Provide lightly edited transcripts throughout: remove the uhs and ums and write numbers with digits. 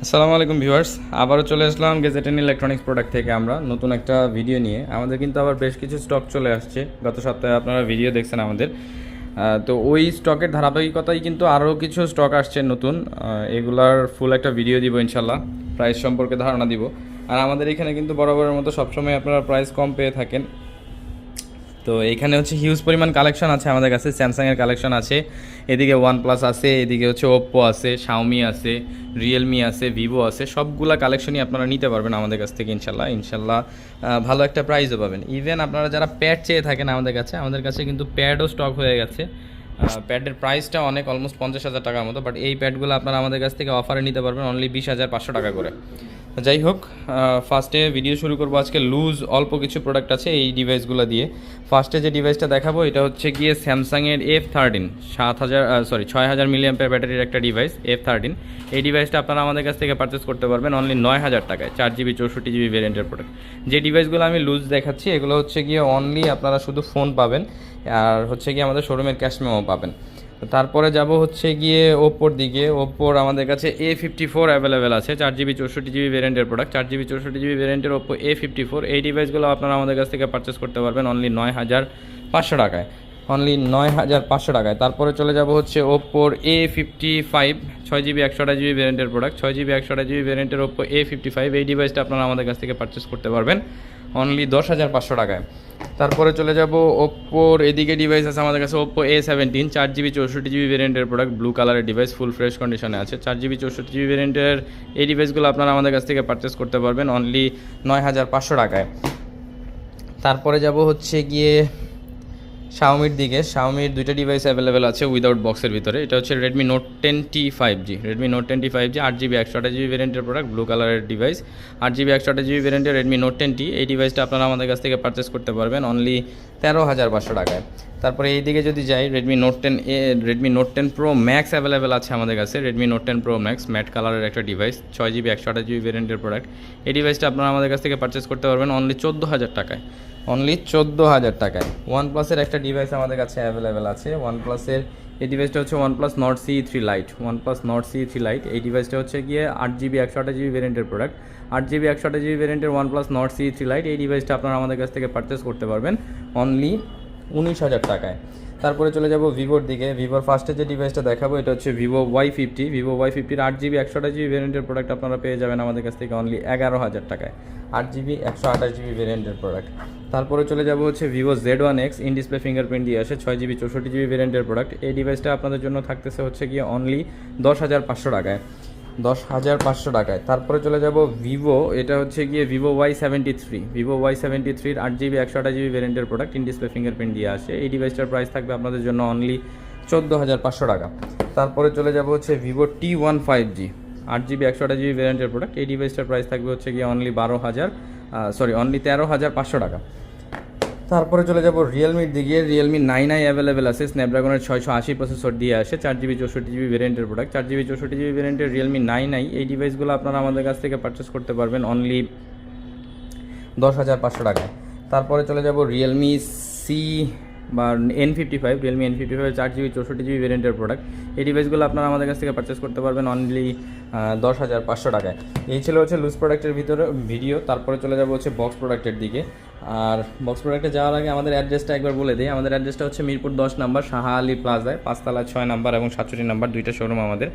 আসসালামু আলাইকুম ভিউয়ার্স, আবারও চলে আসলাম গেজেটেন ইলেকট্রনিক্স প্রোডাক্ট থেকে আমরা নতুন একটা ভিডিও নিয়ে। আমাদের কিন্তু আবার বেশ কিছু স্টক চলে আসছে। গত সপ্তাহে আপনারা ভিডিও দেখছেন আমাদের, তো ওই স্টকের ধারাবাহিকতায় কিন্তু আরও কিছু স্টক আসছে নতুন। এগুলার ফুল একটা ভিডিও দিব ইনশাল্লাহ, প্রাইস সম্পর্কে ধারণা দিব। আর আমাদের এখানে কিন্তু বরাবরের মতো সবসময় আপনারা প্রাইস কম পেয়ে থাকেন। তো এইখানে হচ্ছে হিউজ পরিমাণ কালেকশন আছে আমাদের কাছে। স্যামসাংয়ের কালেকশন আছে, এদিকে ওয়ানপ্লাস আছে, এদিকে হচ্ছে ওপ্পো আছে, শাওমি আছে, রিয়েলমি আছে, ভিভো আছে। সবগুলা কালেকশনই আপনারা নিতে পারবেন আমাদের কাছ থেকে ইনশাল্লাহ। ভালো একটা প্রাইসও পাবেন। ইভেন আপনারা যারা প্যাড চেয়ে থাকেন আমাদের কাছে কিন্তু প্যাডও স্টক হয়ে গেছে। প্যাডের প্রাইসটা অনেক, অলমোস্ট 50,000 টাকার মতো, বাট এই প্যাডগুলো আপনারা আমাদের কাছ থেকে অফারে নিতে পারবেন অনলি 20,500 টাকা করে। যাই হোক, ফার্স্টে ভিডিও শুরু করবো। আজকে লুজ অল্প কিছু প্রোডাক্ট আছে এই ডিভাইসগুলো দিয়ে। ফার্স্টে যে ডিভাইসটা দেখাবো এটা হচ্ছে গিয়ে স্যামসাংয়ের F13, 6,000 মিলিঅ্যাম্পিয়ার ব্যাটারির একটা ডিভাইস F13। এই ডিভাইসটা আপনারা আমাদের কাছ থেকে পারচেস করতে পারবেন অনলি 9,000 টাকায়, 4GB 64GB ভেরিয়েন্টের প্রোডাক্ট। যে ডিভাইসগুলো আমি লুজ দেখাচ্ছি এগুলো হচ্ছে গিয়ে অনলি আপনারা শুধু ফোন পাবেন, আর হচ্ছে গিয়ে আমাদের শোরুমের ক্যাশ মেমো পাবেন। তারপরে যাব হচ্ছে গিয়ে ওপ্পোর দিকে। ওপ্পোর আমাদের কাছে A54 অ্যাভেলেবেল আছে, 4GB 64GB ভেরিয়েন্টের প্রোডাক্ট। 4GB 64GB ভেরিয়েন্টের ওপ্পো A54 এই ডিভাইসগুলো আপনারা আমাদের কাছ থেকে পারচেস করতে পারবেন অনলি 9,500 টাকায়, অনলি 9,500 টাকায়। তারপরে চলে যাব হচ্ছে ওপ্পোর A55, 6GB 128GB ভেরিয়েন্টের প্রোডাক্ট। 6GB 128GB ভেরিয়েন্টের ওপ্পো A55 এই ডিভাইসটা আপনারা আমাদের কাছ থেকে পারচেস করতে পারবেন অনলি 10,500 টাকায়। তারপরে চলে যাব ওপ্পোর এদিকে ডিভাইস আছে আমাদের কাছে ওপ্পো A17, 4GB 64GB ভেরিয়েন্টের প্রোডাক্ট, ব্লু কালারের ডিভাইস, ফুল ফ্রেশ কন্ডিশনে আছে। 4GB 64GB ভেরিয়েন্টের এই ডিভাইসগুলো আপনারা আমাদের কাছ থেকে পারচেস করতে পারবেন অনলি 9,500 টাকায়। তারপরে যাব হচ্ছে গিয়ে শাওমির দিকে। শাওমির দুইটা ডিভাইস অ্যাভেলেবেল আছে উইদাউট বক্সের ভিতরে। এটা হচ্ছে Redmi note 10T 5G, Redmi note 10T 5G 8GB 128GB ভেরিয়েন্টের প্রোডাক্ট, ব্লু কালারের ডিভাইস। 8GB 128GB ভেরিয়েন্টের রেডমি নোট 10T এই ডিভাইসটা আপনারা আমাদের কাছ থেকে পারচেস করতে পারবেন অনলি 13,500 টাকায়। তারপরে এই দিকে যদি যাই, Redmi note 10 pro max available আছে আমাদের কাছে। Redmi note 10 pro max matte কালারের একটা ডিভাইস, 6GB 128GB ভেরিয়েন্টের প্রোডাক্ট। এই ডিভাইসটা আপনারা আমাদের কাছ থেকে পারচেস করতে পারবেন অনলি 14,000 টাকায়, অনলি 14,000 টাকায়। ওয়ানপ্লাসের একটা ডিভাইস আমাদের কাছে অ্যাভেলেবেল আছে। ওয়ানপ্লাসের এই ডিভাইসটা হচ্ছে OnePlus not CE3 light, OnePlus not CE3 light. এই ডিভাইসটা হচ্ছে গিয়ে 8GB 128GB ভেরিয়েন্টের প্রোডাক্ট। 8GB 128GB ভেরিয়েন্টের ওয়ানপ্লাস নট CE3 লাইট এই ডিভাইসটা আপনারা আমাদের কাছ থেকে পারচেস করতে পারবেন অনলি 19,000 টাকায়। তারপরে চলে যাব ভিভোর দিকে। ভিভোর ফার্স্টে যে ডিভাইসটা দেখাবো এটা হচ্ছে Vivo Y50। Vivo Y50-র 8GB 128GB ভেরিয়েন্টের প্রোডাক্ট আপনারা পেয়ে যাবেন আমাদের কাছ থেকে অনলি 11,000 টাকায়, 8GB 128GB ভেরিয়েন্টের প্রোডাক্ট। তারপরে চলে যাব হচ্ছে Vivo Z1X, in display fingerprint দিয়ে আসে, 6GB 64GB ভেরিয়েন্টের প্রোডাক্ট। এই ডিভাইসটা আপনাদের জন্য থাকতেছে হচ্ছে গিয়ে অনলি 10,500 টাকায়, 10,500 টাকায়। তারপরে চলে যাব ভিভো, এটা হচ্ছে গিয়ে Vivo Y73। Vivo Y73-র 8GB 128GB ভেরিয়েন্টের প্রোডাক্ট, ইন ডিসপ্লে ফিঙ্গারপ্রিন্ট দিয়ে আসে। এই ডিভাইসটার প্রাইস থাকবে আপনাদের জন্য অনলি 14,500 টাকা। তারপরে চলে যাব হচ্ছে Vivo T1 5G, 8GB 128GB ভেরিয়েন্টের প্রোডাক্ট। এই ডিভাইসটার প্রাইস থাকবে হচ্ছে গিয়ে অনলি 13,500 টাকা। তারপরে চলে যাব রিয়েলমির দিকে। রিয়েলমি 9i অ্যাভেলেবেল আছে, স্ন্যাপড্রাগনের 680 প্রসেসর দিয়ে আসে, 4GB 64GB ভেরিয়েন্টের প্রোডাক্ট। 4GB 64GB ভেরিয়েন্টের রিয়েলমি 9i এই ডিভাইসগুলো আপনারা আমাদের কাছ থেকে পারচেস করতে পারবেন অনলি 10,500 টাকায়। তারপরে চলে যাব Realme N55, Realme N55 4GB 64GB ভেরিয়েন্টের প্রোডাক্ট। এই ডিভাইসগুলো আপনারা আমাদের কাছ থেকে পারচেস করতে পারবেন অনলি 10,500 টাকায়। এই ছিল হচ্ছে লুজ প্রোডাক্টের ভিতরে ভিডিও। তারপরে চলে যাব হচ্ছে বক্স প্রোডাক্টের দিকে। আর বক্স প্রোডাক্টে যাওয়ার আগে আমাদের অ্যাড্রেসটা একবার বলে দিই। আমাদের অ্যাড্রেসটা হচ্ছে মিরপুর 10 নম্বর শাহ আলী প্লাজায়, 5 তলা 6 নম্বর এবং 67 নম্বর, দুইটা শোরুম আমাদের।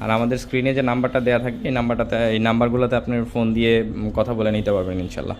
আর আমাদের স্ক্রিনে যে নাম্বারটা দেওয়া থাকবে এই নাম্বারগুলোতে আপনি ফোন দিয়ে কথা বলে নিতে পারবেন ইনশাল্লাহ।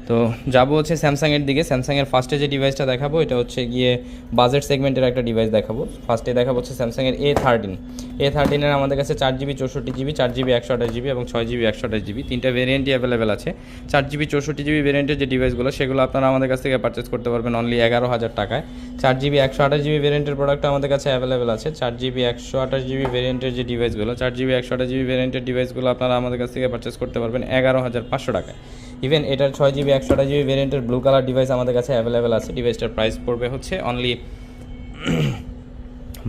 তো যাবো হচ্ছে স্যামসাংয়ের দিকে। স্যামসাংয়ের ফার্স্টে যে ডিভাইসটা দেখাবো এটা হচ্ছে গিয়ে বাজেট সেগমেন্টের একটা ডিভাইস দেখাবো। ফার্স্টে দেখাবো হচ্ছে স্যামসাংয়ের A13-এর আমাদের কাছে 4GB 64GB, 4GB 128GB এবং 6GB 128GB তিনটা ভেরিয়েন্টই অ্যাভেলেবেল আছে। 4GB 64GB ভেরিয়েন্টের যে ডিভাইসগুলো সেগুলো আপনারা আমাদের কাছ থেকে পারচেস করতে পারবেন অনলি 11,000 টাকায়। 4GB 128GB ভেরিয়েন্টের প্রোডাক্ট আমাদের কাছে অ্যাভেলেবেল আছে। 4GB 128GB ভেরিয়েন্টের যে ডিভাইসগুলো, 4GB 128GB ভেরিয়েন্টের ডিভাইসগুলো আপনারা আমাদের কাছ থেকে পারচেস করতে পারবেন 11,500 টাকায়। ইভেন এটার 6GB 128GB ভেরিয়েন্টের ব্লু কালার ডিভাইস আমাদের কাছে অ্যাভেলেবেল আছে। ডিভাইসটার প্রাইস পড়বে হচ্ছে অনলি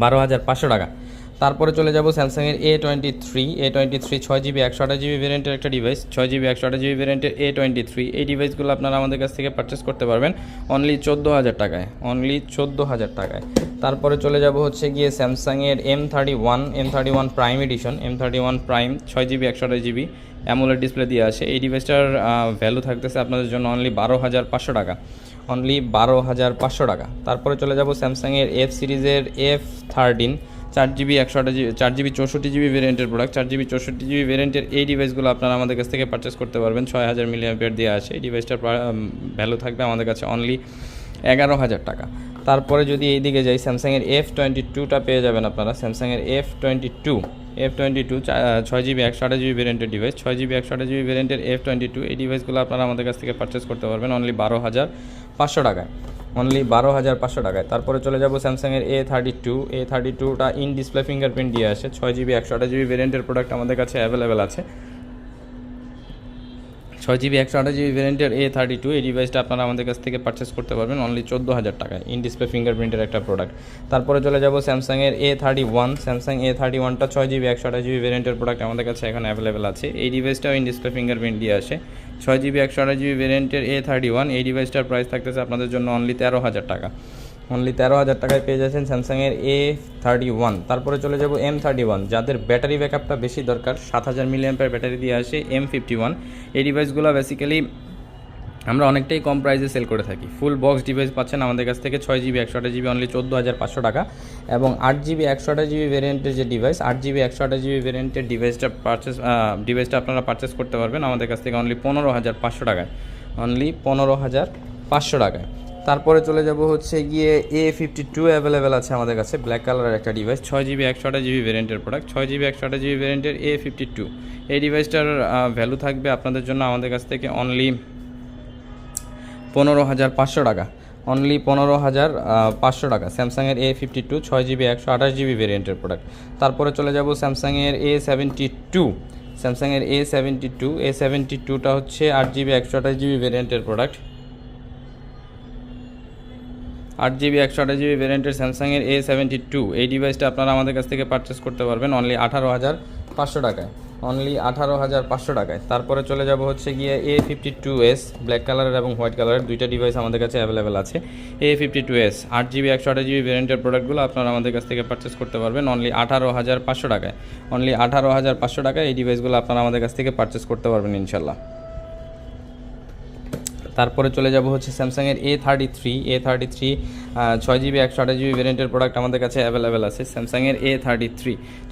12,500 টাকা। তারপরে চলে যাব স্যামসাংয়ের A23 6GB 128GB ভেরিয়েন্টের একটা ডিভাইস, 6GB 128GB ভেরিয়েন্টের A23। এই ডিভাইসগুলো আপনারা আমাদের কাছ থেকে পারচেস করতে পারবেন অনলি 14,000 টাকায়, অনলি 14,000 টাকায়। তারপরে চলে যাব হচ্ছে গিয়ে স্যামসাংয়ের M31 prime edition, M31 prime 6GB 128GB AMOLED display দিয়ে আসে। এই ডিভাইসটার ভ্যালু থাকতেছে আপনাদের জন্য অনলি 12,500 টাকা, অনলি 12,500 টাকা। তারপরে চলে যাব স্যামসাংয়ের F সিরিজের F13 4GB 64GB ভেরিয়েন্টের প্রোডাক্ট, 4GB 64GB ভেরিয়েন্টের এই ডিভাইসগুলো আপনারা আমাদের কাছ থেকে পারচেস করতে পারবেন। 6000 mAh দিয়ে আসে। এই ডিভাইসটার ভ্যালু থাকবে আমাদের কাছে অনলি 11,000 টাকা। তারপরে যদি এই দিকে যাই, স্যামসাংয়ের F22টা পেয়ে যাবেন আপনারা। স্যামসাংয়ের F22 6GB 128GB ভেরিয়েন্টের ডিভাইস, 6GB 128GB ভেরিয়েন্টের F22। এই ডিভাইসগুলো আপনারা আমাদের কাছ থেকে পারচেস করতে পারবেন অনলি 12,500 টাকায়, অনলি 12,500 টাকায়। তারপরে চলে যাব স্যামসাংয়ের A32টা ইন ডিসপ্লে ফিঙ্গারপ্রিন্ট দিয়ে আসে। 6GB 128GB ভেরিয়েন্টের প্রোডাক্ট আমাদের কাছে অ্যাভেলেবেল আছে। 6GB 128GB ভেরিয়েন্টের A32 এই ডিভাইসটা আপনারা আমাদের কাছ থেকে পারচেস করতে পারবেন অনলি 14,000 টাকায়, ইন ডিসপ্লে ফিঙ্গারপ্রিন্টের একটা প্রোডাক্ট। তারপরে চলে যাব স্যামসাংয়ের স্যামসাং A31টা 6GB 128GB ভেরিয়েন্টের প্রোডাক্ট আমাদের কাছে এখন অ্যাভেলেবেল আছে। এই ডিভাইসটাও ইন ডিসপ্লে ফিঙ্গারপ্রিন্ট দিয়ে আসে। 6GB 128GB ভেরিয়েন্টের A31 এই ডিভাইসটার প্রাইস থাকতেছে আপনাদের জন্য অনলি 13,000 টাকা, অনলি 13,000 টাকায় পেয়ে যাচ্ছেন স্যামসাংয়ের A31। তারপরে চলে যাব M31, যাদের ব্যাটারি ব্যাকআপটা বেশি দরকার, 7,000 mAh ব্যাটারি দিয়ে আসে M51। এই ডিভাইসগুলো বেসিক্যালি আমরা অনেকটাই কম প্রাইসে সেল করে থাকি। ফুল বক্স ডিভাইস পাচ্ছেন আমাদের কাছ থেকে 6GB 128GB অনলি 14,500 টাকা, এবং 8GB 128GB ভেরিয়েন্টের যে ডিভাইস, 8GB 128GB ভেরিয়েন্টের ডিভাইসটা আপনারা পারচেস করতে পারবেন আমাদের কাছ থেকে অনলি 15,500 টাকায়, অনলি 15,500 টাকায়। তারপরে চলে যাব হচ্ছে গিয়ে A52 অ্যাভেলেবেল আছে আমাদের কাছে, ব্ল্যাক কালারের একটা ডিভাইস, 6GB 128GB ভেরিয়েন্টের প্রোডাক্ট, 6GB 128GB ভেরিয়েন্টের A52। এই ডিভাইসটার ভ্যালু থাকবে আপনাদের জন্য আমাদের কাছ থেকে অনলি 15,500 টাকা, অনলি 15,500 টাকা। স্যামসাংয়ের A52 6GB 128GB ভেরিয়েন্টের প্রোডাক্ট। তারপরে চলে যাব স্যামসাংয়ের A72টা হচ্ছে 8GB 128GB ভেরিয়েন্টের প্রোডাক্ট, 8GB 128GB ভেরিয়েন্টের স্যামসাংয়ের A72। এই ডিভাইসটা আপনারা আমাদের কাছ থেকে পারচেস করতে পারবেন অনলি 18,500 টাকায়, অনলি 18,500 টাকায়। তারপরে চলে যাব হচ্ছে গিয়ে A52s, ব্ল্যাক কালারের এবং হোয়াইট কালারের দুইটা ডিভাইস আমাদের কাছে অ্যাভেলেবেল আছে। A52s 8GB 128GB ভেরিয়েন্টের প্রোডাক্টগুলো আপনারা আমাদের কাছ থেকে পারচেস করতে পারবেন অনলি 18,500 টাকায়, অনলি 18,500 টাকায়। এই ডিভাইসগুলো আপনারা আমাদের কাছ থেকে পারচেস করতে পারবেন ইনশাল্লাহ। তারপরে চলে যাব হচ্ছে স্যামসাংয়ের A33 6GB 128GB ভেরিয়েন্টের প্রোডাক্ট আমাদের কাছে অ্যাভেলেবেল আছে। স্যামসাংয়ের A33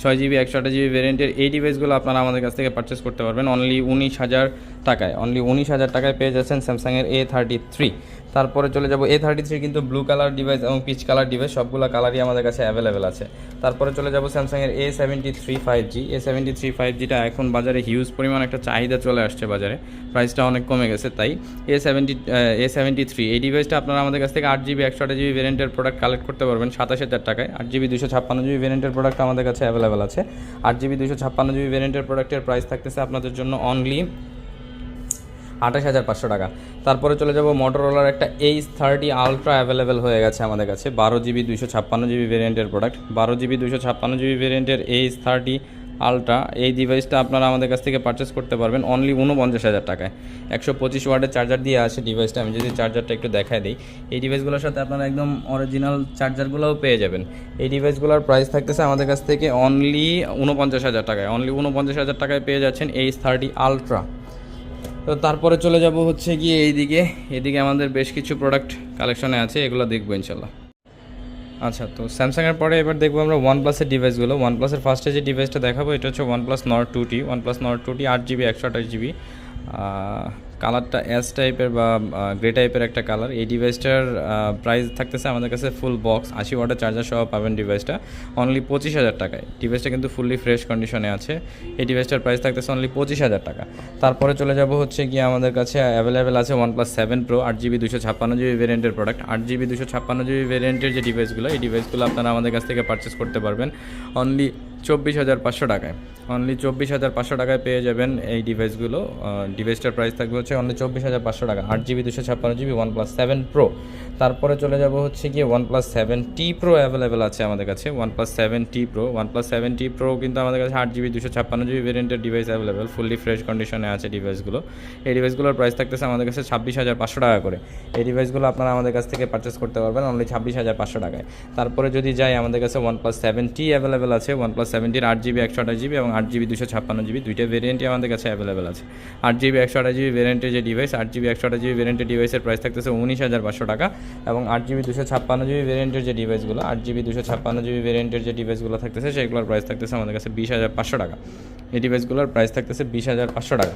6GB 128GB ভেরিয়েন্টের এই ডিভাইসগুলো আপনারা আমাদের কাছ থেকে পারচেস করতে পারবেন অনলি 19,000 টাকায়, অনলি 19,000 টাকায় পেয়ে যাচ্ছেন স্যামসাংয়ের A33। তারপরে চলে যাব A33 কিন্তু ব্লু কালার ডিভাইস এবং পিচ কালার ডিভাইস সবগুলো কালারই আমাদের কাছে অ্যাভেলেবেল আছে। তারপরে চলে যাব স্যামসাংয়ের A73 5Gটা এখন বাজারে হিউজ পরিমাণ একটা চাহিদা চলে আসছে বাজারে, প্রাইসটা অনেক কমে গেছে। তাই A73 এই ডিভাইসটা আপনারা আমাদের কাছ থেকে 8GB 128GB ভেরিয়েন্টের প্রোডাক্ট কালেক্ট করতে পারবেন 27,000 টাকায়। 8GB 256GB ভেরিয়েন্টের প্রোডাক্ট আমাদের কাছে অ্যাভেলেবেল আছে। 8GB 256GB ভেরিয়েন্টের প্রোডাক্টের প্রাইস থাকতেছে আপনাদের জন্য অনলি 28,500 টাকা। তারপরে চলে যাব মোটরোলার একটা H30 আলট্রা অ্যাভেলেবেল হয়ে গেছে আমাদের কাছে, 12GB 256GB ভেরিয়েন্টের প্রোডাক্ট, 12GB 256GB ভেরিয়েন্টের H30 আলট্রা। এই ডিভাইসটা আপনারা আমাদের কাছ থেকে পারচেস করতে পারবেন অনলি 49,000 টাকায়। 125 ওয়াটের চার্জার দিয়ে আসে ডিভাইসটা। আমি যদি চার্জারটা একটু দেখায় দিই, এই ডিভাইসগুলোর সাথে আপনারা একদম অরিজিনাল চার্জারগুলোও পেয়ে যাবেন। এই ডিভাইসগুলোর প্রাইস থাকতেছে আমাদের কাছ থেকে অনলি 49,000 টাকায়, অনলি 49,000 টাকায় পেয়ে যাচ্ছেন H30 আলট্রা। তো তারপরে চলে যাব হচ্ছে গিয়ে এদিকে আমাদের বেশ কিছু প্রোডাক্ট কালেকশনে আছে, এগুলো দেখবো ইনশাল্লাহ। আচ্ছা, তো স্যামসাংয়ের পরে এবার দেখবো আমরা OnePlus-এর ডিভাইসগুলো। OnePlus-এর ফার্স্টে যে ডিভাইসটা দেখাবো এটা হচ্ছে OnePlus Nord 2T 8GB 128GB, কালারটা অ্যাশ টাইপের বা গ্রে টাইপের একটা কালার। এই ডিভাইসটার প্রাইস থাকতেছে আমাদের কাছে ফুল বক্স 80 ওয়াটের চার্জার সহ পাবেন ডিভাইসটা অনলি 25,000 টাকায়। ডিভাইসটা কিন্তু ফুললি ফ্রেশ কন্ডিশনে আছে। এই ডিভাইসটার প্রাইস থাকতেছে অনলি 25,000 টাকা। তারপরে চলে যাব হচ্ছে গিয়ে আমাদের কাছে অ্যাভেলেবেল আছে OnePlus 7 Pro 8GB 256GB ভেরিয়েন্টের প্রোডাক্ট। 8GB 256GB ভেরিয়েন্টের যে ডিভাইসগুলো, এই ডিভাইসগুলো আপনারা আমাদের কাছ থেকে পারচেস করতে পারবেন অনলি 24,500 টাকায়, অনলি 24,500 টাকায় পেয়ে যাবেন এই ডিভাইসগুলো। ডিভাইসটার প্রাইস থাকবে হচ্ছে অনলি 24,500 টাকা। 8GB 256GB OnePlus 7 Pro। তারপরে চলে যাব হচ্ছে গিয়ে OnePlus 7T Pro অ্যাভেলেবেল আছে আমাদের কাছে। OnePlus 7T Pro, OnePlus 7T Pro কিন্তু আমাদের কাছে 8GB 256GB ভেরিয়েন্টের ডিভাইস অ্যাভেলেবেল, ফুললি ফ্রেশ কন্ডিশনে আছে ডিভাইসগুলো। এই ডিভাইসগুলোর প্রাইস থাকতেছে আমাদের কাছে 26,500 টাকা করে। এই ডিভাইসগুলো আপনারা আমাদের কাছ থেকে পারচেস করতে পারবেন অনলি 26,500 টাকায়। তারপরে যদি যাই, আমাদের কাছে OnePlus 7T অ্যাভেলেবেল আছে। OnePlus 7Tর 8GB 128GB এবং 8GB 256GB দুইটা ভেরিয়েন্টই আমাদের কাছে অ্যাভেলেবেল আছে। 8GB 128GB ভেরিয়েন্টের যে ডিভাইস, 8GB 128GB ভেরিয়েন্টের ডিভাইসের প্রাইস থাকতেছে 19,500 টাকা এবং 8GB 256GB ভেরিয়েন্টের যে ডিভাইসগুলো, 8GB 256GB ভেরিয়েন্টের যে ডিভাইসগুলো থাকতেছে সেগুলোর প্রাইস থাকতেছে আমাদের কাছে 20,500 টাকা। এই ডিভাইসগুলোর প্রাইস থাকতেছে 20,500 টাকা।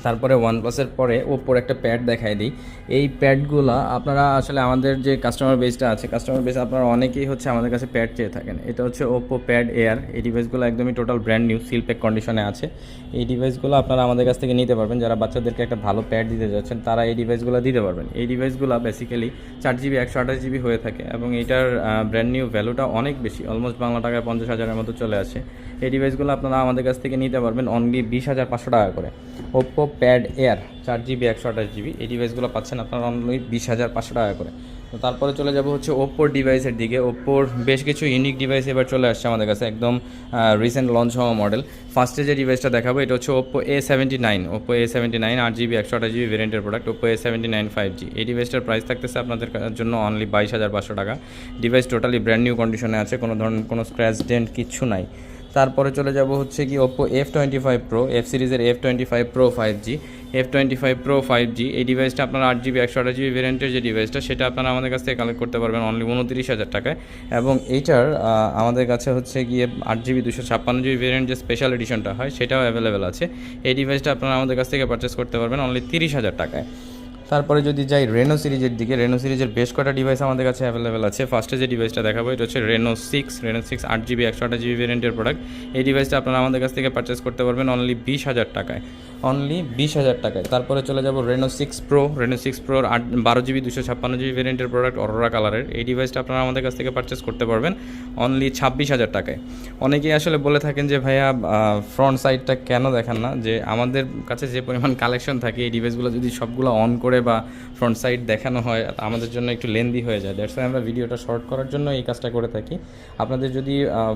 তারপরে ওয়ানপ্লাসের পরে ওপ্পোর একটা প্যাড দেখাই দিই। এই প্যাডগুলো আপনারা আসলে আমাদের যে কাস্টমার বেসটা আছে, কাস্টমার বেস আপনারা অনেকেই হচ্ছে আমাদের কাছে প্যাড চেয়ে থাকেন। এটা হচ্ছে ওপ্পো প্যাড এয়ার। এই ডিভাইসগুলো একদমই total brand new seal pack কন্ডিশনে আছে। এই ডিভাইসগুলো আপনারা আমাদের কাছ থেকে নিতে পারবেন। যারা বাচ্চাদেরকে একটা ভালো প্যাড দিতে যাচ্ছেন তারা এই ডিভাইসগুলো দিতে পারবেন। এই ডিভাইসগুলো বেসিক্যালি 4GB 128GB হয়ে থাকে এবং এটার ব্র্যান্ড নিউ ভ্যালুটা অনেক বেশি, অলমোস্ট বাংলা টাকায় 50,000-এর মতো চলে আসে। এই ডিভাইসগুলো আপনারা আমাদের কাছ থেকে নিতে পারবেন অনলি 20,500 টাকা করে। Oppo pad air 4GB 128GB এই ডিভাইসগুলো পাচ্ছেন আপনারা অনলি 20,500 টাকা করে। তো তারপরে চলে যাব হচ্ছে ওপ্পোর ডিভাইসের দিকে। ওপ্পোর বেশ কিছু ইউনিক ডিভাইস এবার চলে আসছে আমাদের কাছে, একদম রিসেন্ট লঞ্চ হওয়া মডেল। ফার্স্টে যে ডিভাইসটা দেখাবো এটা হচ্ছে Oppo A79। Oppo A79 8GB 128GB ভেরিয়েন্টের প্রোডাক্ট, ওপ্পো A79 5G। এই ডিভাইসটার প্রাইস থাকতেছে আপনাদের জন্য অনলি 22,500 টাকা। ডিভাইস টোটালি ব্র্যান্ড নিউ কন্ডিশনে আছে, কোনো ধরনের কোনো স্ক্র্যাচ ডেন্ট কিচ্ছু নাই। তারপরে চলে যাব হচ্ছে কি ওপ্পো F25 Pro, F সিরিজের F25 Pro 5G। F25 Pro 5G এই ডিভাইসটা আপনারা 8GB 128GB ভেরিয়েন্টের যে ডিভাইসটা সেটা আপনারা আমাদের কাছ থেকে কালেক্ট করতে পারবেন অনলি 29,000 টাকায়। এবং এইটার আমাদের কাছে হচ্ছে গিয়ে 8GB 256GB ভেরিয়েন্ট যে স্পেশাল এডিশনটা হয় সেটাও অ্যাভেলেবেল আছে। এই ডিভাইসটা আপনারা আমাদের কাছ থেকে পারচেস করতে পারবেন অনলি 30,000 টাকায়। তারপরে যদি যাই রেনো সিরিজের দিকে, রেনো সিরিজের বেশ কটা ডিভাইস আমাদের কাছে অ্যাভেলেবেল আছে। ফার্স্টে যে ডিভাইসটা দেখাবো এটা হচ্ছে রেনো 6 8GB 128GB ভেরিয়েন্টের প্রোডাক্ট। এই ডিভাইসটা আপনারা আমাদের কাছ থেকে পারচেস করতে পারবেন অনলি 20,000 টাকায়, অনলি 20,000 টাকায়। তারপরে চলে যাব Reno 6 Pro, Reno 6 Proর 12GB 256GB ভেরিয়েন্টের প্রোডাক্ট অরোরা কালারের। এই ডিভাইসটা আপনারা আমাদের কাছ থেকে পারচেস করতে পারবেন অনলি 26,000 টাকায়। অনেকেই আসলে বলে থাকেন যে ভাইয়া ফ্রন্ট সাইডটা কেন দেখান না, যে আমাদের কাছে যে পরিমাণ কালেকশন থাকে এই ডিভাইসগুলো যদি সবগুলো অন করে বা ফ্রন্ট সাইড দেখানো হয় আমাদের জন্য একটু লেন্দি হয়ে যায়। দ্যাটস ওয়াই আমরা ভিডিওটা শর্ট করার জন্য এই কাজটা করে থাকি। আপনাদের যদি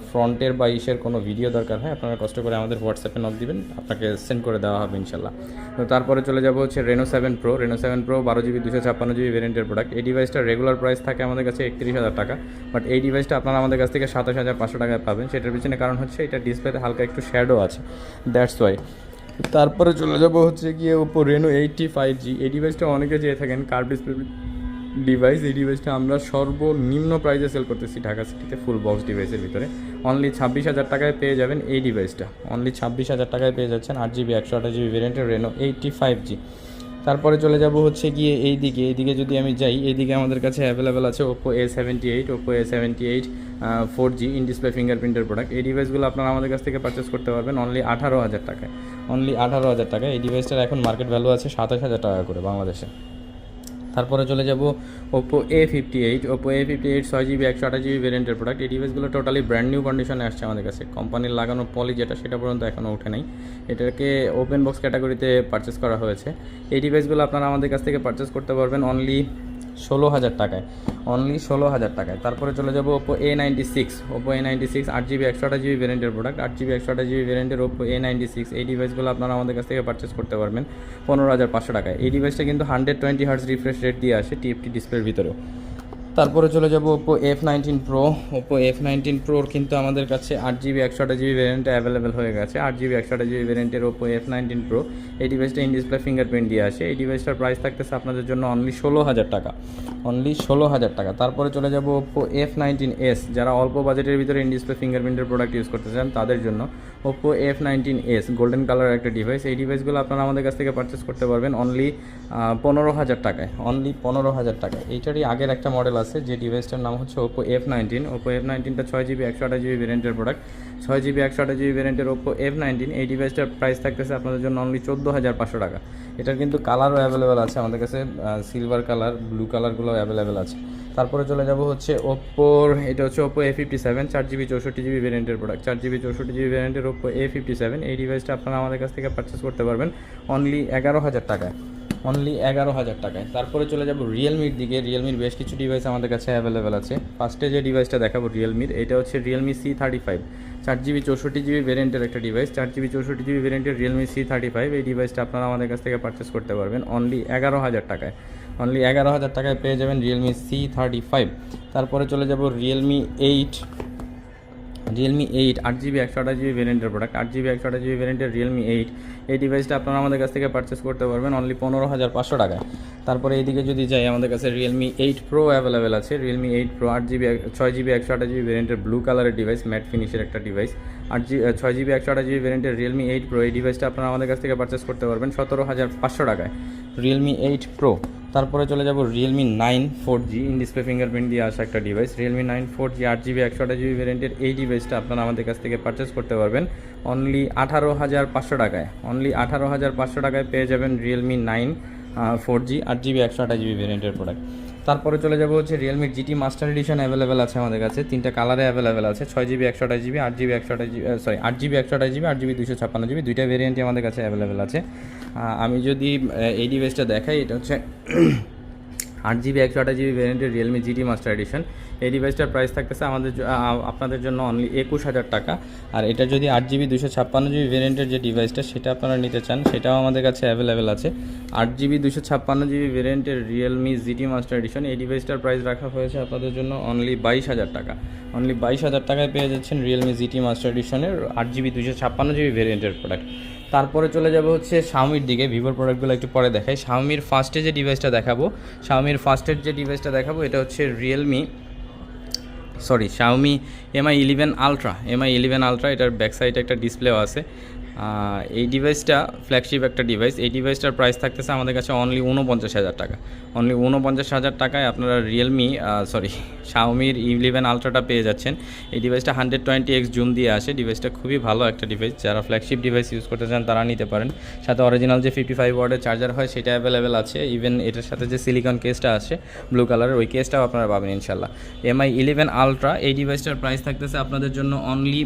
ফ্রন্টের বা ইসের কোনো ভিডিও দরকার হয় আপনারা কষ্ট করে আমাদের হোয়াটসঅ্যাপে নক দিবেন, আপনাকে সেন্ড করে দেওয়া হবে ইনশাল্লাহ। তো তারপরে চলে যাব হচ্ছে Reno 7 Pro, Reno 7 Pro 12GB 256GB ভেরিয়েন্টের প্রোডাক্ট। এই ডিভাইসটার রেগুলার প্রাইস থাকে আমাদের কাছে 31,000 টাকা, বাট এই ডিভাইসটা আপনারা আমাদের কাছ থেকে 27,500 টাকায় পাবেন। সেটার পিছনে কারণ হচ্ছে এটা ডিসপ্লেতে হালকা একটু শ্যাডো আছে, দ্যাটস ওয়াই। তারপরে চলে যাব হচ্ছে গিয়ে ওপো রেনো 80 5G। এই ডিভাইসটা অনেকে চেয়ে থাকেন কার্ভ ডিসপ্লে ডিভাইস। এই ডিভাইসটা আমরা সর্বনিম্ন প্রাইসে সেল করতেছি ঢাকা সিটিতে, ফুল বক্স ডিভাইসের ভিতরে অনলি 26,000 টাকায় পেয়ে যাবেন এই ডিভাইসটা, অনলি 26,000 টাকায় পেয়ে যাচ্ছেন 8GB 128GB ভেরিয়েন্টের রেনো 80 5G। তারপরে চলে যাব হচ্ছে গিয়ে এইদিকে যদি আমি যাই, এইদিকে আমাদের কাছে অ্যাভেলেবেল আছে Oppo A78, Oppo A78 4G in display ফিঙ্গারপ্রিন্টের প্রোডাক্ট। এই ডিভাইসগুলো আপনারা আমাদের কাছ থেকে পারচেস করতে পারবেন অনলি 18,000 টাকায়, অনলি 18,000 টাকায়। এই ডিভাইসটার এখন মার্কেট ভ্যালু আছে 27,000 টাকা করে বাংলাদেশে। তারপরে চলে যাব Oppo A58, Oppo A58 6GB 128GB ভেরিয়েন্টের প্রোডাক্ট। এই ডিভাইসগুলো টোটালি ব্র্যান্ড নিউ কন্ডিশনে আসছে আমাদের কাছে। কোম্পানির লাগানো পলি যেটা সেটা পর্যন্ত এখনও ওঠে নাই, এটাকে ওপেন বক্স ক্যাটাগরিতে পারচেস করা হয়েছে। এই ডিভাইসগুলো আপনারা আমাদের কাছ থেকে পারচেস করতে পারবেন অনলি 16,000 টাকায়, অনলি 16,000 টাকায়। তারপরে চলে যাব Oppo A96, Oppo A96 8GB 128GB ভেরিয়েন্টের প্রোডাক্ট, 8GB 128GB ভেরিয়েন্টের ওপ্পো A96। এই ডিভাইসগুলো আপনারা আমাদের কাছ থেকে পারচেস করতে পারবেন 15,500 টাকায়। এই ডিভাইসটা কিন্তু 120Hz রিফ্রেশ রেট দিয়ে আসে টিএফটি ডিসপ্লের ভিতরেও। তারপরে চলে যাব Oppo F19 Pro, Oppo F19 Proর কিন্তু আমাদের কাছে 8GB 128GB ভেরিয়েন্টে অ্যাভেলেবেল হয়ে গেছে। 8GB 128GB ভেরিয়েন্টের ওপ্পো F19 Pro এই ডিভাইসটা ইন ডিসপ্লে ফিঙ্গারপ্রিন্ট দিয়ে আসে। এই ডিভাইসটার প্রাইস থাকতেছে আপনাদের জন্য অনলি 16,000 টাকা, অনলি 16,000 টাকা। তারপরে চলে যাব ওপ্পো F19s, যারা অল্প বাজেটের ভিতরে ইন ডিসপ্লে ফিঙ্গারপ্রিন্টের প্রোডাক্ট ইউজ করতে চান তাদের জন্য ওপ্পো F19s গোল্ডেন কালার একটা ডিভাইস। এই ডিভাইসগুলো আপনারা আমাদের কাছ থেকে পারচেস করতে পারবেন অনলি 15,000 টাকায়, অনলি 15,000 টাকায়। এইটারই আগের একটা মডেল আছে যে ডিভাইসটার নাম হচ্ছে Oppo F19। Oppo F19টা 6GB 128GB ভেরিয়েন্টের প্রোডাক্ট, 6GB 128GB ভেরিয়েন্টের ওপ্পো F19। এই ডিভাইসটার প্রাইস থাকতেছে আপনাদের জন্য অনলি 14,500 টাকা। এটার কিন্তু কালারও অ্যাভেলেবেল আছে আমাদের কাছে, সিলভার কালার, ব্লু কালারগুলো অ্যাভেলেবেল আছে। তারপরে চলে যাব হচ্ছে ওপ্পোর, এটা হচ্ছে ওপ্পো A57 4GB 64GB ভ্যারিয়েন্টের প্রোডাক্ট, 4GB 64GB ভ্যারিয়েন্টের ওপ্পো A57। এই ডিভাইসটা আপনারা আমাদের কাছ থেকে পারচেস করতে পারবেন অনলি 11,000 টাকায়, অনলি 11,000 টাকায়। তারপরে চলে যাব রিয়েলমির দিকে। রিয়েলমির বেশ কিছু ডিভাইস আমাদের কাছে অ্যাভেলেবেল আছে। ফার্স্টে যে ডিভাইসটা দেখাবো রিয়েলমির, এটা হচ্ছে রিয়েলমি C35 4GB 64GB ভ্যারিয়েন্টের একটা device, 4GB 64GB ভ্যারিয়েন্টের Realme C35। এই ডিভাইসটা আপনারা আমাদের কাছ থেকে পারচেস করতে পারবেন অনলি 11,000 টাকায়, অনলি 11,000 টাকায় পেয়ে যাবেন রিয়েলমি C35। তারপরে চলে যাব রিয়েলমি 8 8GB 128GB ভ্যারিয়েন্টের প্রোডাক্ট, 8GB 128GB ভ্যারিয়েন্টের রিয়েলমি 8। এই ডিভাইসটা আপনারা আমাদের কাছ থেকে পারচেস করতে পারবেন অনলি 15,500 টাকায়। তারপরে এইদিকে যদি যাই, আমাদের কাছে রিয়েলমি 8 প্রো অ্যাভেলেবেল আছে। রিয়েলমি 8 প্রো 6GB 128GB ভ্যারিয়েন্টের ব্লু কালারের ডিভাইস, ম্যাট ফিনিশের একটা ডিভাইস, 6GB 128GB ভ্যারিয়েন্টের রিয়েলমি 8 প্রো। এই ডিভাইসটা আপনারা আমাদের কাছ থেকে পারচেস করতে পারবেন 17,500 টাকায়, রিয়েলমি 8 প্রো। তারপরে চলে যাব Realme 9 4G in display fingerprint দিয়ে আসা একটা device, Realme 9 4G 8GB 128GB ভ্যারিয়েন্টের। এই ডিভাইসটা আপনারা আমাদের কাছ থেকে পারচেস করতে পারবেন অনলি 18,500 টাকায়, অনলি 18,500 টাকায় পেয়ে যাবেন রিয়েলমি 9 4G 8GB 128GB ভ্যারিয়েন্টের প্রোডাক্ট। তারপরে চলে যাব হচ্ছে রিয়েলমির GT মাস্টার এডিশন অ্যাভেলেবেল আছে আমাদের কাছে, 3টা কালারে অ্যাভেলেবেল আছে, 6GB 128GB 8GB 128GB 8GB 128GB 8GB 256GB, দুইটা ভেরিয়েন্টই আমাদের কাছে অ্যাভেলেবেল আছে। আমি যদি এই ডিভাইসটা দেখাই, এটা হচ্ছে 8GB 128GB ভ্যারিয়েন্টের রিয়েলমি GT মাস্টার এডিশন। এই ডিভাইসটার প্রাইস থাকতেছে আপনাদের জন্য অনলি 21,000 টাকা। আর এটা যদি 8GB 256GB ভ্যারিয়েন্টের যে ডিভাইসটা সেটা আপনারা নিতে চান, সেটাও আমাদের কাছে অ্যাভেলেবেল আছে। 8GB 256GB ভ্যারিয়েন্টের রিয়েলমি GT মাস্টার এডিশন, এই ডিভাইসটার প্রাইস রাখা হয়েছে আপনাদের জন্য অনলি 22,000 টাকা, অনলি 22,000 টাকায় পেয়ে যাচ্ছেন রিয়েলমি GT মাস্টার এডিশনের 8GB 256GB ভ্যারিয়েন্টের প্রোডাক্ট। তারপরে চলে যাব হচ্ছে শাওমির দিকে। ভিভোর প্রোডাক্টগুলো একটু পরে দেখাই। শাওমির ফার্স্টের যে ডিভাইসটা দেখাবো, এটা হচ্ছে Xiaomi MI 11 ultra, MI 11 ultra. এটার ব্যাক সাইডে একটা ডিসপ্লেও আছে। এই ডিভাইসটা ফ্ল্যাগশিপ একটা ডিভাইস। এই ডিভাইসটার প্রাইস থাকতেছে আমাদের কাছে অনলি 49,000 টাকা, অনলি 49,000 টাকায় আপনারা শাওমির 11 আলট্রাটা পেয়ে যাচ্ছেন। এই ডিভাইসটা 120x জুম দিয়ে আসে। ডিভাইসটা খুবই ভালো একটা ডিভাইস, যারা ফ্ল্যাগশিপ ডিভাইস ইউজ করতে চান তারা নিতে পারেন। সাথে অরিজিনাল যে 55 ওয়াটের চার্জার হয় সেটা অ্যাভেলেবেল আছে। ইভেন এটার সাথে যে সিলিকন কেসটা আসে ব্লু কালারের, ওই কেসটাও আপনারা পাবেন ইনশাল্লাহ। MI 11 আলট্রা, এই ডিভাইসটার প্রাইস থাকতেছে আপনাদের জন্য অনলি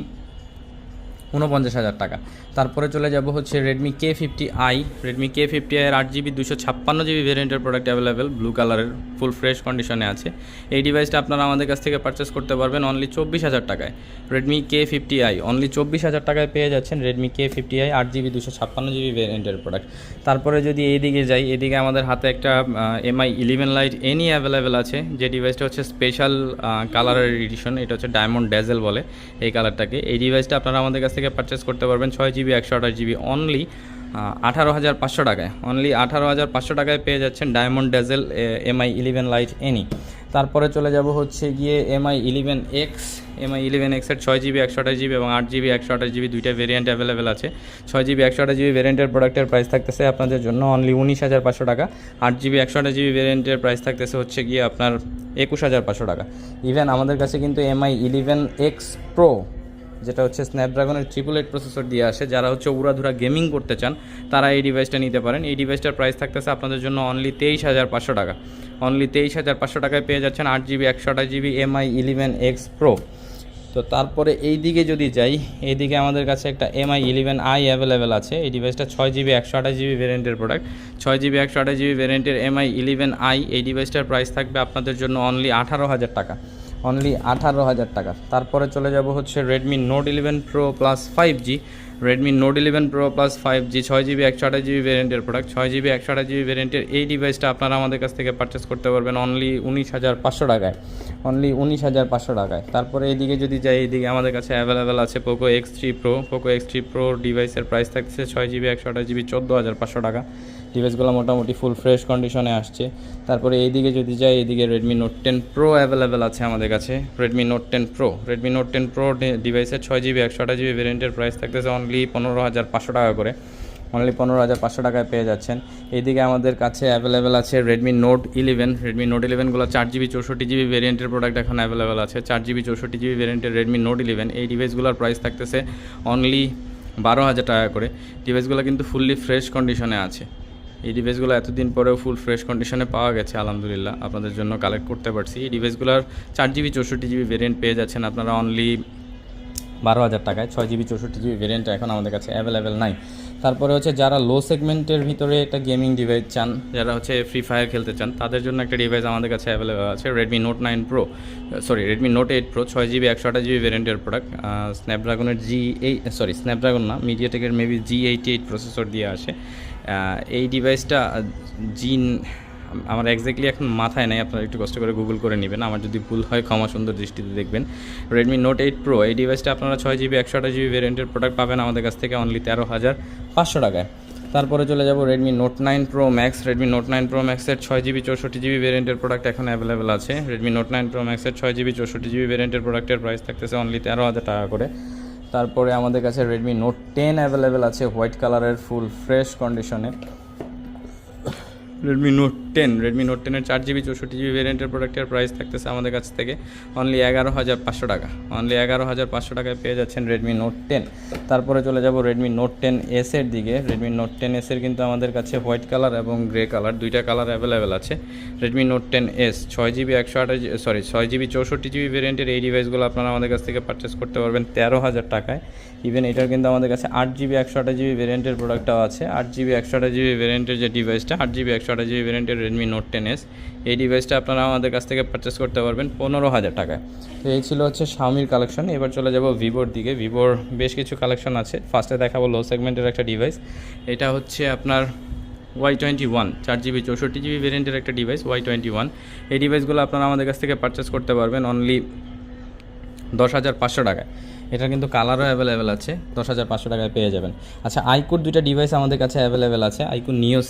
49,000 টাকা। তারপরে চলে যাব হচ্ছে রেডমি K50i। রেডমি K50i এর 8GB 256GB ভ্যারিয়েন্টের প্রোডাক্ট অ্যাভেলেবেল, ব্লু কালারের, ফুল ফ্রেশ কন্ডিশনে আছে। এই ডিভাইসটা আপনারা আমাদের কাছ থেকে পারচেস করতে পারবেন অনলি 24,000 টাকায়। রেডমি K50i অনলি 24,000 টাকায় পেয়ে যাচ্ছেন রেডমি K50i 8GB 256GB ভ্যারিয়েন্টের প্রোডাক্ট। তারপরে যদি এইদিকে যাই, এদিকে আমাদের হাতে একটা MI 11 লাইট এনি অ্যাভেলেবেল আছে, যে ডিভাইসটা হচ্ছে স্পেশাল কালারের এডিশন। এটা হচ্ছে ডায়মন্ড ড্যাজেল বলে এই কালারটাকে। এই ডিভাইসটা আপনারা আমাদের কাছ থেকে পারচেস করতে পারবেন 6GB 128GB অনলি 18,500 টাকায়, অনলি 18,500 টাকায় পেয়ে যাচ্ছেন diamond dazzle MI 11 light any. তারপরে চলে যাব হচ্ছে গিয়ে MI 11X। MI 11X এর 6GB 128GB এবং 8GB 128GB দুইটা ভেরিয়েন্ট অ্যাভেলেবেল আছে। 6GB 128GB ভেরিয়েন্টের প্রোডাক্টের প্রাইস থাকতেছে আপনাদের জন্য অনলি 19,500 টাকা। 8GB 128GB ভেরিয়েন্টের প্রাইস থাকতেছে হচ্ছে গিয়ে আপনার 21,500 টাকা। ইভেন আমাদের কাছে কিন্তু MI 11X Pro, যেটা হচ্ছে স্ন্যাপড্রাগনের 888 প্রসেসর দিয়ে আসে, যারা হচ্ছে উড়াধুরা গেমিং করতে চান তারা এই ডিভাইসটা নিতে পারেন। এই ডিভাইসটার প্রাইস থাকতেছে আপনাদের জন্য অনলি 23,500 টাকা, অনলি 23,500 টাকায় পেয়ে যাচ্ছেন 8GB 128GB MI 11X Pro। তো তারপরে এই দিকে যদি যাই, এইদিকে আমাদের কাছে একটা MI 11i অ্যাভেলেবেল আছে। এই ডিভাইসটা 6GB 128GB ভ্যারিয়েন্টের product, 6GB 128GB ভ্যারিয়েন্টের MI 11i। এই ডিভাইসটার প্রাইস থাকবে আপনাদের জন্য অনলি 18,000 টাকা, অনলি 18,000 টাকা। তারপরে চলে যাব হচ্ছে Redmi note 11 pro plus 5G। Redmi note 11 pro plus 5G 6GB 128GB ভ্যারিয়েন্টের প্রোডাক্ট, 6GB 128GB ভ্যারিয়েন্টের এই ডিভাইসটা আপনারা আমাদের কাছ থেকে পারচেস করতে পারবেন অনলি 19,500 টাকায়, অনলি 19,500 টাকায়। তারপরে এইদিকে যদি যাই, এইদিকে আমাদের কাছে অ্যাভেলেবেল আছে Poco X3 Pro। Poco X3 Pro ডিভাইসের প্রাইস থাকছে 6GB 128GB 14,500 টাকা। ডিভাইসগুলো মোটামুটি ফুল ফ্রেশ কন্ডিশনে আসছে। তারপরে এইদিকে যদি যাই, এইদিকে রেডমি নোট 10 প্রো অ্যাভেলেবেল আছে আমাদের কাছে। Redmi note 10 pro, Redmi note 10 pro ডিভাইসের 6GB 128GB ভ্যারিয়েন্টের প্রাইস থাকতেছে অনলি 15,500 টাকা করে, অনলি 15,500 টাকায় পেয়ে যাচ্ছেন। এইদিকে আমাদের কাছে অ্যাভেলেবেল আছে রেডমি নোট 11। রেডমি নোট 11গুলো 4GB 64GB ভ্যারিয়েন্টের প্রোডাক্ট এখন অ্যাভেলেবেল আছে। 4GB 64GB ভ্যারিয়েন্টের রেডমি নোট 11 এই ডিভাইসগুলোর প্রাইস থাকতেছে অনলি 12,000 টাকা করে। ডিভাইসগুলো কিন্তু ফুললি ফ্রেশ কন্ডিশনে আছে। এই ডিভাইসগুলো এতদিন পরেও ফুল ফ্রেশ কন্ডিশনে পাওয়া গেছে, আলহামদুলিল্লাহ আপনাদের জন্য কালেক্ট করতে পারছি। এই ডিভাইসগুলোর 4GB 64GB ভেরিয়েন্ট পেয়ে যাচ্ছেন আপনারা অনলি 12,000 টাকায়। 6GB 64GB ভেরিয়েন্ট এখন আমাদের কাছে অ্যাভেলেবেল নাই। তারপরে হচ্ছে যারা লো সেগমেন্টের ভিতরে একটা গেমিং ডিভাইস চান, যারা হচ্ছে ফ্রি ফায়ার খেলতে চান, তাদের জন্য একটা ডিভাইস আমাদের কাছে অ্যাভেলেবেল আছে, Redmi Note 8 Pro 6GB 128GB ভেরিয়েন্টের প্রোডাক্ট। স্ন্যাপড্রাগনের স্ন্যাপড্রাগন না, মিডিয়াটেকের মেবি G88 প্রসেসর দিয়ে আসে। এই ডিভাইসটা আমার এক্স্যাক্টলি এখন মাথায় নেই, আপনারা একটু কষ্ট করে গুগল করে নেবেন, আমার যদি ভুল হয় ক্ষমা সুন্দর দৃষ্টিতে দেখবেন। Redmi Note 8 Pro এই ডিভাইসটা আপনারা 6GB 128GB ভেরিয়েন্টের প্রোডাক্ট পাবেন আমাদের কাছ থেকে অনলি 13,500 টাকায়। তারপরে চলে যাব Redmi Note 9 Pro Max। Redmi Note 9 Pro Max এর 6GB 64GB ভেরিয়েন্টের প্রোডাক্ট এখন অ্যাভেলেবেল আছে। Redmi Note 9 Pro Max এর 6GB 64GB ভেরিয়েন্টের প্রোডাক্টের প্রাইস থাকতেছে অনলি 13,000 টাকা করে। তারপরে আমাদের কাছে Redmi Note 10 অ্যাভেলেবেল আছে হোয়াইট কালারের ফুল ফ্রেশ কন্ডিশনে। Redmi Note 10 এর 4GB 64GB ভেরিয়েন্টের প্রোডাক্টের প্রাইস থাকতেছে আমাদের কাছ থেকে অনলি 11,500 টাকা। অনলি 11,500 টাকায় পেয়ে যাচ্ছেন Redmi Note 10। তারপরে চলে যাব Redmi Note 10S এর দিকে। Redmi Note 10S এর কিন্তু আমাদের কাছে হোয়াইট কালার এবং গ্রে কালার দুইটা কালার অ্যাভেলেবেল আছে। Redmi Note 10S 6GB 64GB ভেরিয়েন্টের এই ডিভাইসগুলো আপনারা আমাদের কাছ থেকে পারচেস করতে পারবেন 13,000 টাকায়। ইভেন এটার কিন্তু আমাদের কাছে 8GB 128GB ভেরিয়েন্টের প্রোডাক্টটাও আছে। 8GB 128GB ভেরিয়েন্টের যে ডিভাইসটা 8GB 128GB ভেরিয়েন্টের Redmi Note 10S এই ডিভাইসটা আপনারা আমাদের কাছ থেকে পারচেস করতে পারবেন 15,000 টাকায়। তো এই ছিল হচ্ছে Xiaomiর কালেকশন। এবার চলে যাব ভিভোর দিকে। ভিভোর বেশ কিছু কালেকশন আছে। ফার্স্টে দেখাবো লো সেগমেন্টের একটা ডিভাইস, এটা হচ্ছে আপনার Y21 4GB 64GB ভেরিয়েন্টের একটা ডিভাইস Y21। এই ডিভাইসগুলো আপনারা আমাদের কাছ থেকে পারচেস করতে পারবেন অনলি 10,500 টাকায়। এটা কিন্তু কালারও অ্যাভেলেবেল আছে, 10,500 টাকায় পেয়ে যাবেন। আচ্ছা, আইকুর দুইটা ডিভাইস আমাদের কাছে অ্যাভেলেবেল আছে। আইকু নিও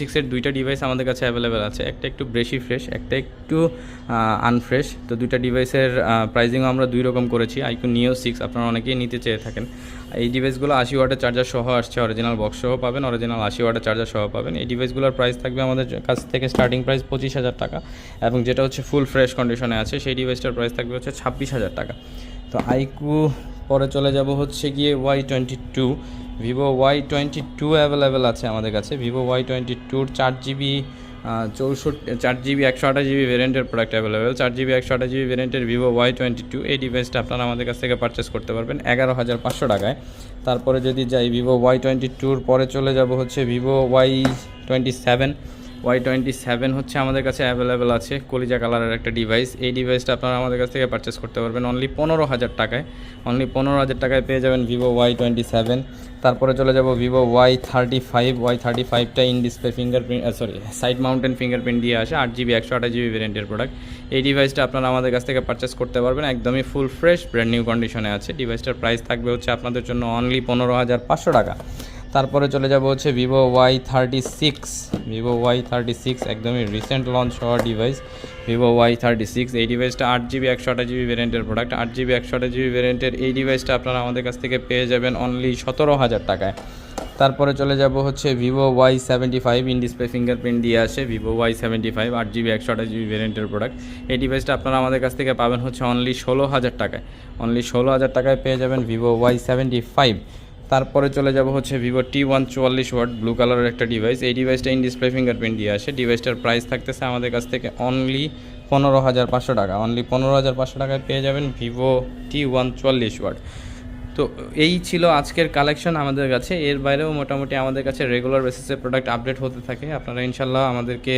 6 এর দুইটা ডিভাইস আমাদের কাছে অ্যাভেলেবেল আছে। একটা একটু বেশি ফ্রেশ, একটা একটু আনফ্রেশ। তো দুইটা ডিভাইসের প্রাইসিংও আমরা দুই রকম করেছি। আইকু নিও 6 আপনারা অনেকেই নিতে চেয়ে থাকেন। এই ডিভাইসগুলো 80 ওয়াটের চার্জার সহ আসছে, অরিজিনাল বক্স সহ পাবেন, অরিজিনাল 80 ওয়াটের চার্জার সহ পাবেন। এই ডিভাইসগুলোর প্রাইস থাকবে আমাদের কাছ থেকে স্টার্টিং প্রাইস 25,000 টাকা, এবং যেটা হচ্ছে ফুল ফ্রেশ কন্ডিশনে আছে সেই ডিভাইসটার প্রাইস থাকবে হচ্ছে 26,000 টাকা। তো আইকু পরে চলে যাব হচ্ছে গিয়ে Y22। ভিভো Y22 অ্যাভেলেবেল আছে আমাদের কাছে। ভিভো Y22 4GB 128GB ভেরিয়েন্টের প্রোডাক্ট অ্যাভেলেবেল। 4GB 128GB ভেরিয়েন্টের ভিভো Y22 এই ডিভাইসটা আপনারা আমাদের কাছ থেকে পারচেস করতে পারবেন 11,500 টাকায়। তারপরে যদি যাই ভিভো Y22 পরে চলে যাব হচ্ছে ভিভো Y27 হচ্ছে আমাদের কাছে অ্যাভেলেবেল আছে, কলিজা কালারের একটা ডিভাইস। এই ডিভাইসটা আপনারা আমাদের কাছ থেকে পারচেস করতে পারবেন অনলি 15,000 টাকায়। অনলি 15,000 টাকায় পেয়ে যাবেন ভিভো Y27। তারপরে চলে যাব ভিভো Y35টা in display side mounted fingerprint দিয়ে আসে, 8GB 128GB ভেরিয়েন্টের প্রোডাক্ট। এই ডিভাইসটা আপনারা আমাদের কাছ থেকে পারচেস করতে পারবেন, একদমই ফুল ফ্রেশ ব্র্যান্ড নিউ কন্ডিশনে আছে। ডিভাইসটার প্রাইস থাকবে হচ্ছে আপনাদের জন্য অনলি 15,500 টাকা। তারপরে চলে যাব হচ্ছে ভিভো Y36 একদমই রিসেন্ট লঞ্চ হওয়া ডিভাইস। ভিভো Y36 এই ডিভাইসটা 8GB 128GB ভেরিয়েন্টের প্রোডাক্ট। 8GB 128GB ভেরিয়েন্টের এই ডিভাইসটা আপনারা আমাদের কাছ থেকে পেয়ে যাবেন অনলি 17,000 টাকায়। তারপরে চলে যাব হচ্ছে Vivo Y75 in display fingerprint দিয়ে আসে, ভিভো Y75 8GB 128GB ভেরিয়েন্টের প্রোডাক্ট। এই ডিভাইসটা আপনারা আমাদের কাছ থেকে পাবেন হচ্ছে অনলি 16,000 টাকায়। অনলি 16,000 টাকায় পেয়ে যাবেন ভিভো Y75। তারপরে চলে যাব হচ্ছে ভিভো T1 44 ওয়াট ব্লু কালারের একটা ডিভাইস। এই ডিভাইসটা ইন ডিসপ্লে ফিঙ্গারপ্রিন্ট দিয়ে আসে। ডিভাইসটার প্রাইস থাকতেছে আমাদের কাছ থেকে অনলি 15,500 টাকা। অনলি 15,500 টাকায় পেয়ে যাবেন ভিভো T1 44 ওয়াট। তো এই ছিল আজকের কালেকশন আমাদের কাছে। এর বাইরেও মোটামুটি আমাদের কাছে রেগুলার বেসিসে প্রোডাক্ট আপডেট হতে থাকে। আপনারা ইনশাল্লাহ আমাদেরকে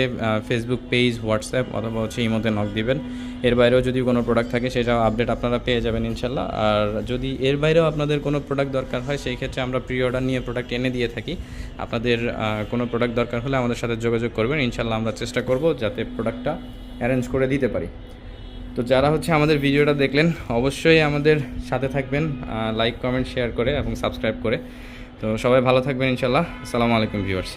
ফেসবুক পেজ, হোয়াটসঅ্যাপ অথবা হচ্ছে ইমোতে নক দিবেন। এর বাইরেও যদি কোনো প্রোডাক্ট থাকে সেটাও আপডেট আপনারা পেয়ে যাবেন ইনশাল্লাহ। আর যদি এর বাইরেও আপনাদের কোনো প্রোডাক্ট দরকার হয় সেই ক্ষেত্রে আমরা প্রি অর্ডার নিয়ে প্রোডাক্ট এনে দিয়ে থাকি। আপনাদের কোনো প্রোডাক্ট দরকার হলে আমাদের সাথে যোগাযোগ করবেন, ইনশাল্লাহ আমরা চেষ্টা করব যাতে প্রোডাক্টটা অ্যারেঞ্জ করে দিতে পারি। তো যারা হচ্ছে আমাদের ভিডিওটা দেখলেন অবশ্যই আমাদের সাথে থাকবেন, লাইক, কমেন্ট, শেয়ার করে এবং সাবস্ক্রাইব করে। তো সবাই ভালো থাকবেন ইনশাল্লাহ। আসসালামু আলাইকুম ভিউয়ার্স।